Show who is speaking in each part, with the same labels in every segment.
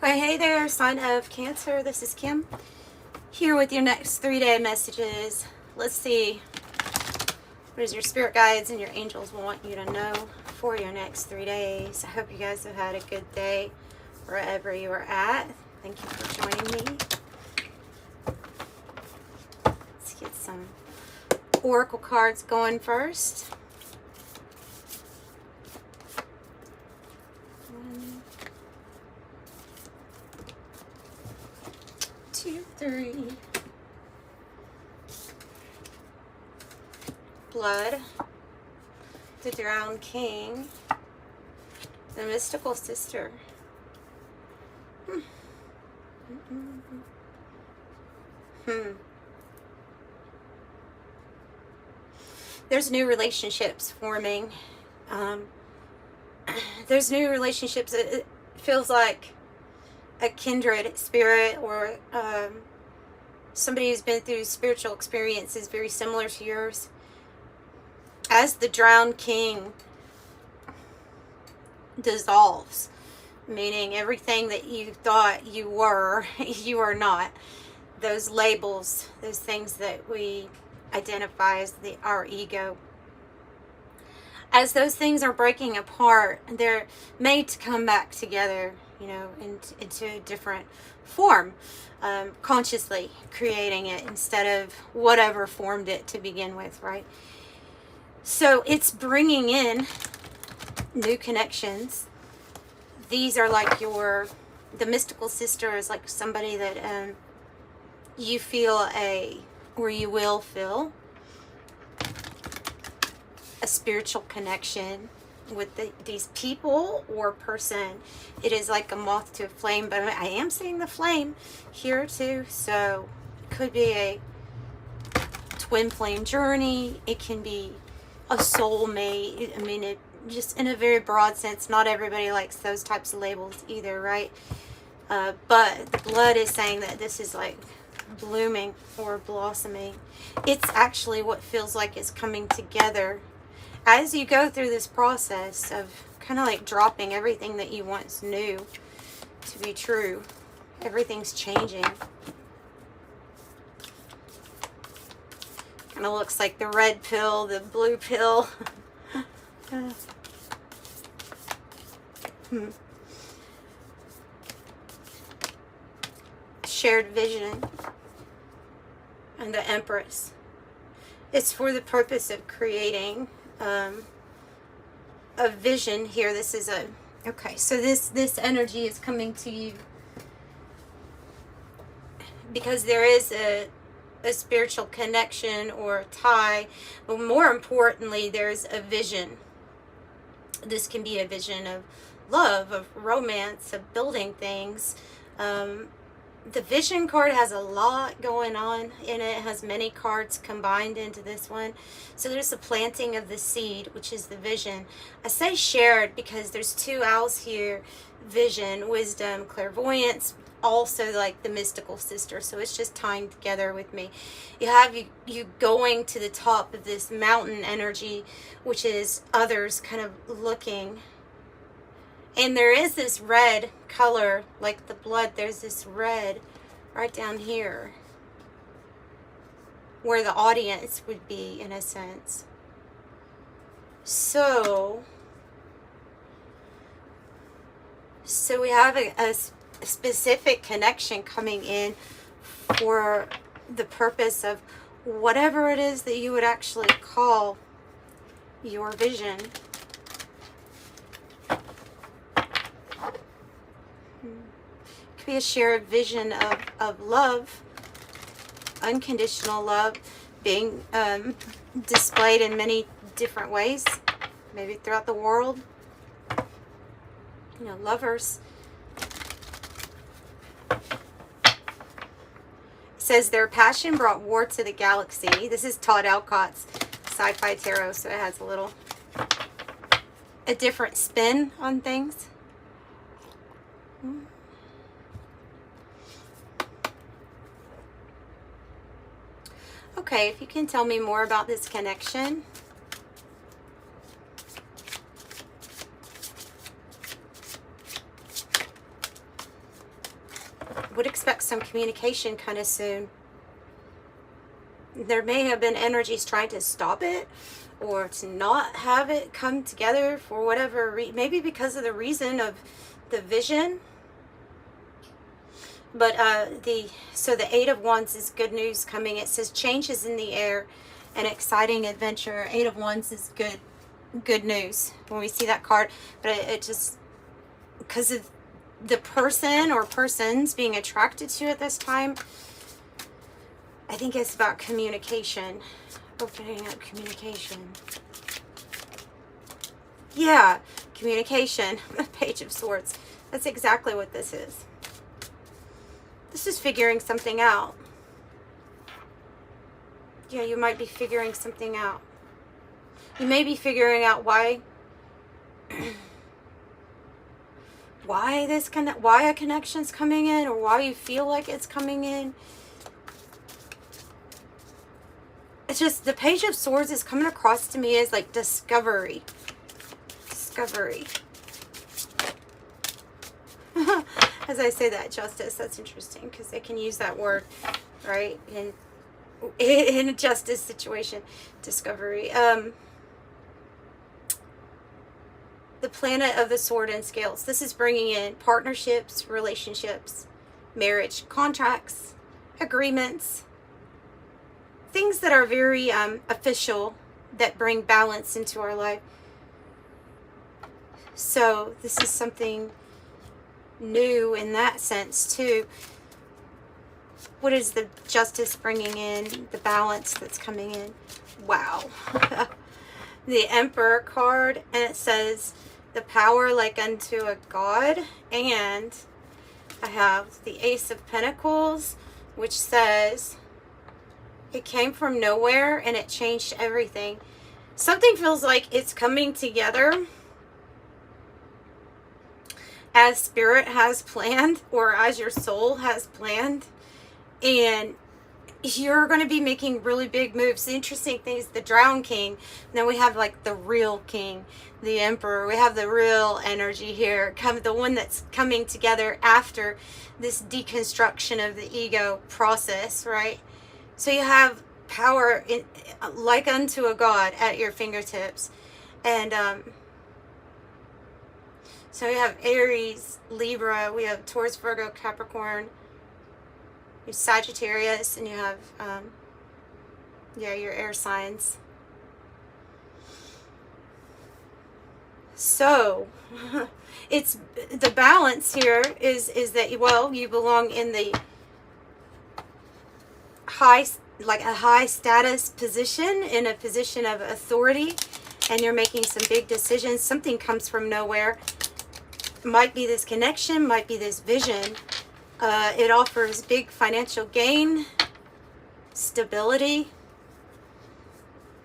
Speaker 1: Well, hey there, sign of Cancer. This is Kim here with your next 3-day messages. Let's see what does your spirit guides and your angels want you to know for your next 3 days. I hope you guys have had a good day wherever you are at. Thank you for joining me. Let's get some oracle cards going first. 1, 2, 3. Blood, the drowned king, the mystical sister. There's new relationships forming. There's new relationships. It feels like a kindred spirit or somebody who's been through spiritual experiences very similar to yours. As the drowned king dissolves, meaning everything that you thought you were, you are not. Those labels, those things that we identify as our ego. As those things are breaking apart, they're made to come back together, you know, into a different form, consciously creating it instead of whatever formed it to begin with, right? So it's bringing in new connections. These are like the mystical sister is like somebody that you feel or you will feel a spiritual connection with these people or person. It is like a moth to a flame, but I am seeing the flame here too. So it could be a twin flame journey. It can be a soulmate. I mean, it just in a very broad sense. Not everybody likes those types of labels either, right? But the blood is saying that this is like blooming or blossoming. It's actually what feels like it's coming together as you go through this process of kind of like dropping everything that you once knew to be true. Everything's changing. Kind of looks like the red pill, the blue pill. Shared vision. And the Empress. It's for the purpose of creating a vision here. This is okay, so this energy is coming to you because there is a spiritual connection or tie, but more importantly, there's a vision. This can be a vision of love, of romance, of building things. The vision card has a lot going on in it. It has many cards combined into this one. So there's the planting of the seed, which is the vision. I say shared because there's two owls here. Vision, wisdom, clairvoyance, also like the mystical sister. So it's just tying together with me. You have you going to the top of this mountain energy, which is others kind of looking. And there is this red color, like the blood, there's this red right down here where the audience would be, in a sense. So we have a specific connection coming in for the purpose of whatever it is that you would actually call your vision. Could be a shared vision of love, unconditional love, being displayed in many different ways, maybe throughout the world. You know, lovers. It says their passion brought war to the galaxy. This is Todd Alcott's Sci-Fi Tarot, so it has a different spin on things. Okay, if you can tell me more about this connection. would expect some communication kind of soon. There may have been energies trying to stop it or to not have it come together for whatever maybe because of the reason of the vision. But so the Eight of Wands is good news coming. It says changes in the air, an exciting adventure. Eight of Wands is good news when we see that card. But it just, because of the person or persons being attracted to at this time, I think it's about communication. Opening up communication. Yeah, communication. Page of Swords. That's exactly what this is. This is figuring something out. Yeah, you might be figuring something out. You may be figuring out why why a connection's coming in, or why you feel like it's coming in. It's just the Page of Swords is coming across to me as like discovery. Discovery. As I say that, justice, that's interesting because they can use that word, right? In a justice situation, discovery. The planet of the sword and scales. This is bringing in partnerships, relationships, marriage, contracts, agreements, things that are very official, that bring balance into our life. So this is something new in that sense too. What is the justice bringing in? The balance that's coming in. Wow. The Emperor card, and it says the power like unto a god. And I have the Ace of Pentacles, which says it came from nowhere and it changed everything. Something feels like it's coming together as spirit has planned, or as your soul has planned, and you're going to be making really big moves. The interesting thing is the Drowned King. Then we have like the real king, the Emperor. We have the real energy here, the one that's coming together after this deconstruction of the ego process, right? So you have power like unto a god at your fingertips. And so we have Aries, Libra, we have Taurus, Virgo, Capricorn, you have Sagittarius, and you have, your air signs. So, it's, the balance here is that, well, you belong in the high, like a high status position, in a position of authority, and you're making some big decisions. Something comes from nowhere. Might be this connection, might be this vision. It offers big financial gain, stability.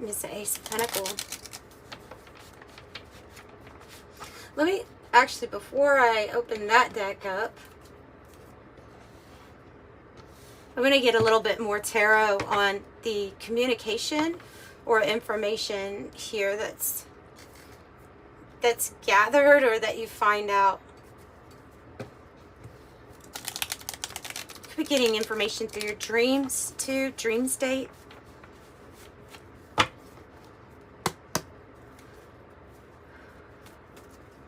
Speaker 1: It's the Ace of Pentacles. Let me, actually, before I open that deck up, I'm going to get a little bit more tarot on the communication or information here that's gathered, or that you find out. Could be getting information through your dreams too, dream state.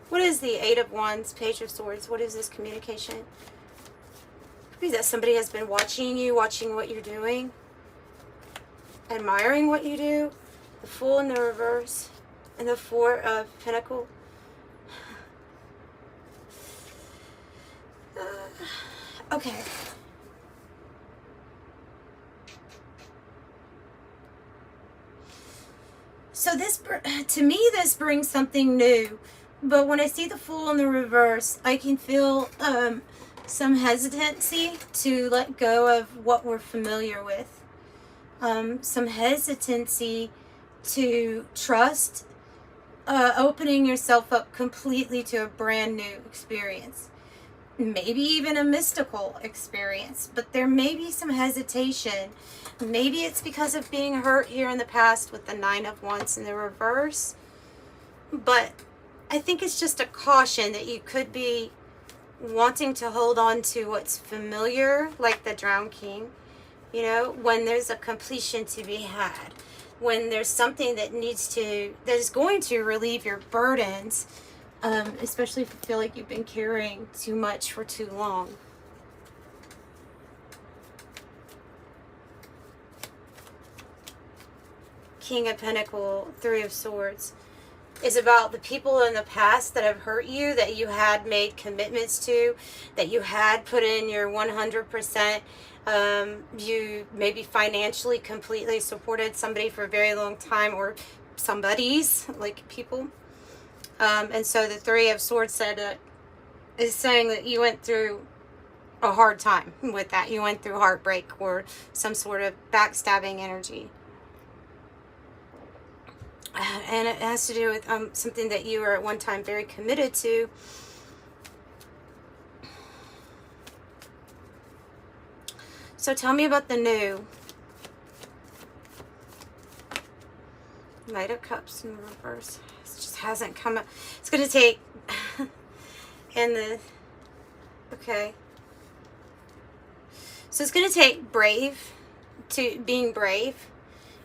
Speaker 1: What is the Eight of Wands, Page of Swords? What is this communication? Could be that somebody has been watching you, watching what you're doing, admiring what you do. The Fool in the reverse, and the Four of Pentacles. Okay. So this, to me, this brings something new. But when I see the Fool in the reverse, I can feel some hesitancy to let go of what we're familiar with. Some hesitancy to trust, opening yourself up completely to a brand new experience. Maybe even a mystical experience, but there may be some hesitation. Maybe it's because of being hurt here in the past with the Nine of Wands in the reverse. But I think it's just a caution that you could be wanting to hold on to what's familiar, like the Drowned King, you know, when there's a completion to be had, when there's something that is going to relieve your burdens, especially if you feel like you've been carrying too much for too long. King of Pentacles, Three of Swords, is about the people in the past that have hurt you, that you had made commitments to, that you had put in your 100%. You maybe financially completely supported somebody for a very long time, or somebody's, like people. And so the Three of Swords is saying that you went through a hard time with that. You went through heartbreak or some sort of backstabbing energy. And it has to do with something that you were at one time very committed to. So tell me about the new. Knight of Cups in reverse. It just hasn't come up. It's going to take... Okay. So it's going to take being brave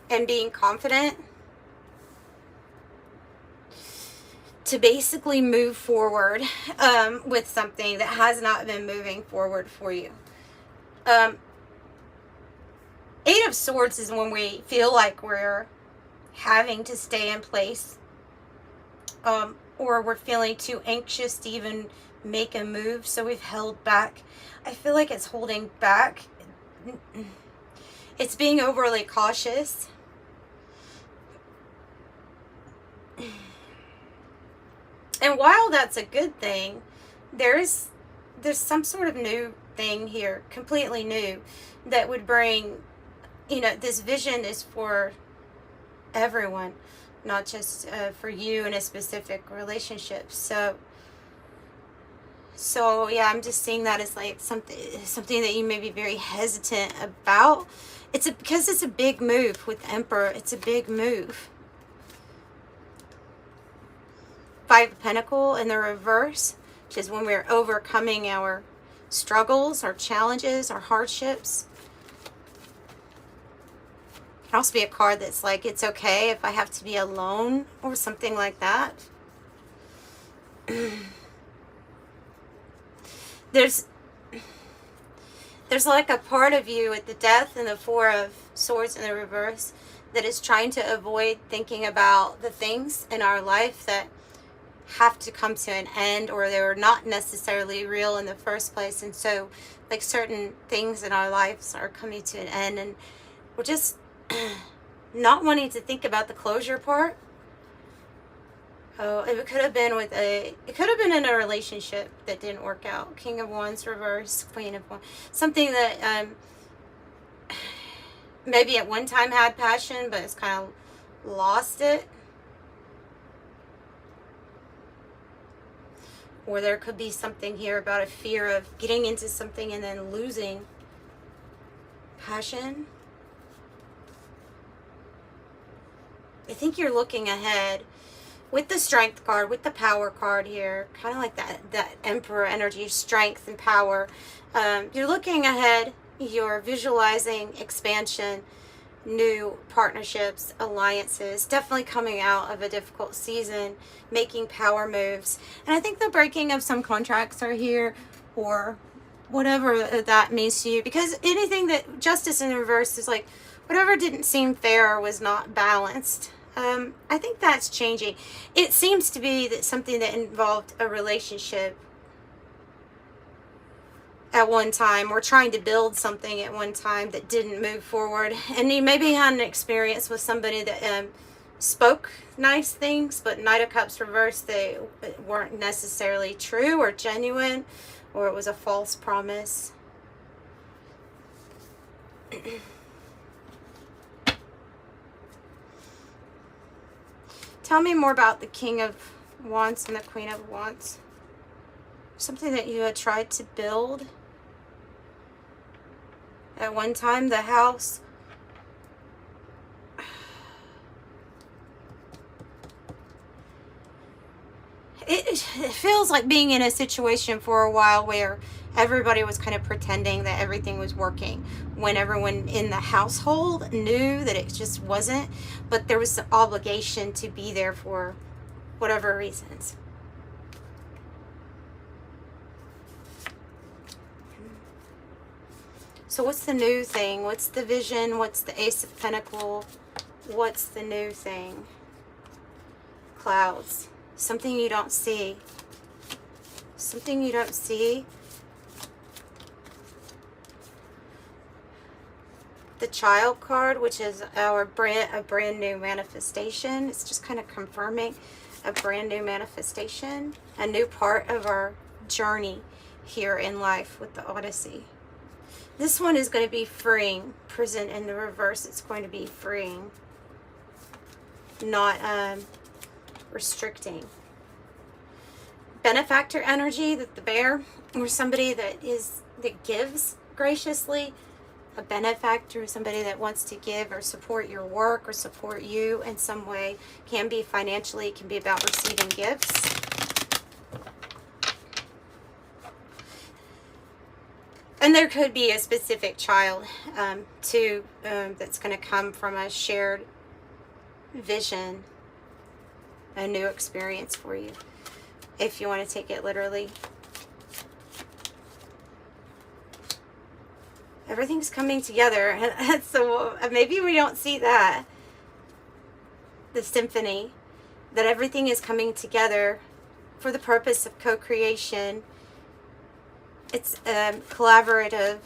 Speaker 1: and being confident to basically move forward with something that has not been moving forward for you. Eight of Swords is when we feel like we're having to stay in place, or we're feeling too anxious to even make a move, so we've held back. I feel like it's holding back. It's being overly cautious. And while that's a good thing, there's some sort of new thing here, completely new, that would bring, you know, this vision is for everyone, not just for you in a specific relationship. So yeah, I'm just seeing that as like something that you may be very hesitant about. Because it's a big move with Emperor. It's a big move. Five of Pentacles in the reverse, which is when we're overcoming our struggles, our challenges, our hardships. It can also be a card that's like, it's okay if I have to be alone, or something like that. There's like a part of you at the Death and the Four of Swords in the reverse that is trying to avoid thinking about the things in our life that have to come to an end, or they were not necessarily real in the first place. And so like certain things in our lives are coming to an end, and we're just not wanting to think about the closure part. Oh, it could have been in a relationship that didn't work out. King of Wands reverse, Queen of Wands. Something that maybe at one time had passion, but it's kind of lost it. Or there could be something here about a fear of getting into something and then losing passion. I think you're looking ahead with the Strength card, with the Power card here. Kind of like that Emperor energy, strength and power. You're looking ahead. You're visualizing expansion, new partnerships, alliances, definitely coming out of a difficult season, making power moves. And I think the breaking of some contracts are here, or whatever that means to you, because anything that Justice in reverse is like, whatever didn't seem fair or was not balanced. I think that's changing. It seems to be that something that involved a relationship at one time, or trying to build something at one time that didn't move forward. And you maybe had an experience with somebody that spoke nice things, but Knight of Cups reverse, they weren't necessarily true or genuine, or it was a false promise. Tell me more about the King of Wands and the Queen of Wands. Something that you had tried to build at one time, the house. it feels like being in a situation for a while where everybody was kind of pretending that everything was working when everyone in the household knew that it just wasn't, but there was the obligation to be there for whatever reasons. So what's the new thing? What's the vision? What's the Ace of Pentacles? What's the new thing? Clouds. Something you don't see. Something you don't see. The Child card, which is a brand new manifestation. It's just kind of confirming a brand new manifestation, a new part of our journey here in life with the Odyssey. This one is going to be freeing. Prison in the reverse, it's going to be freeing, not restricting. Benefactor energy, that the bear, or somebody that gives graciously. A benefactor, somebody that wants to give or support your work or support you in some way. Can be financially, can be about receiving gifts. And there could be a specific child too that's going to come from a shared vision, a new experience for you, if you want to take it literally. Everything's coming together. So maybe we don't see that. The symphony, that everything is coming together for the purpose of co-creation. It's collaborative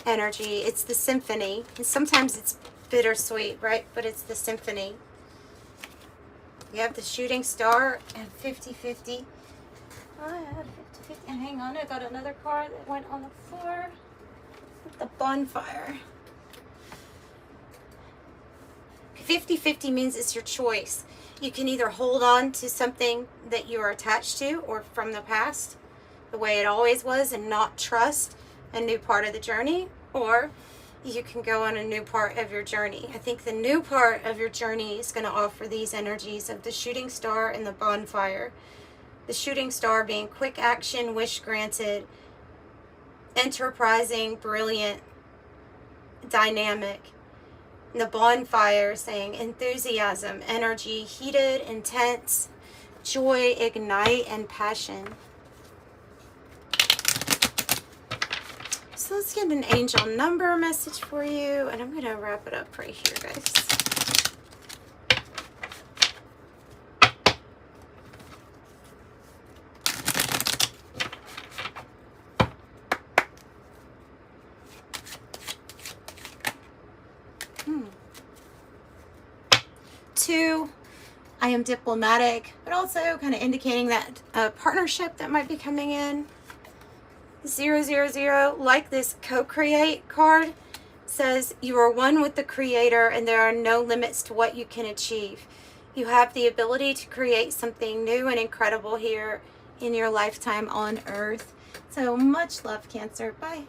Speaker 1: energy. It's the symphony. And sometimes it's bittersweet, right? But it's the symphony. You have the shooting star and 50-50. I had 50-50. And hang on, I got another card that went on the floor. The bonfire. 50-50 means it's your choice. You can either hold on to something that you are attached to or from the past, the way it always was, and not trust a new part of the journey, or you can go on a new part of your journey. I think the new part of your journey is going to offer these energies of the shooting star and the bonfire. The shooting star being quick action, wish granted, enterprising, brilliant, dynamic. And the bonfire saying enthusiasm, energy, heated, intense, joy, ignite, and passion. So let's get an angel number message for you, and I'm going to wrap it up right here, guys. Two, I am diplomatic, but also kind of indicating that partnership that might be coming in. 000, like this co-create card, says you are one with the Creator and there are no limits to what you can achieve. You have the ability to create something new and incredible here in your lifetime on Earth. So much love, Cancer. Bye.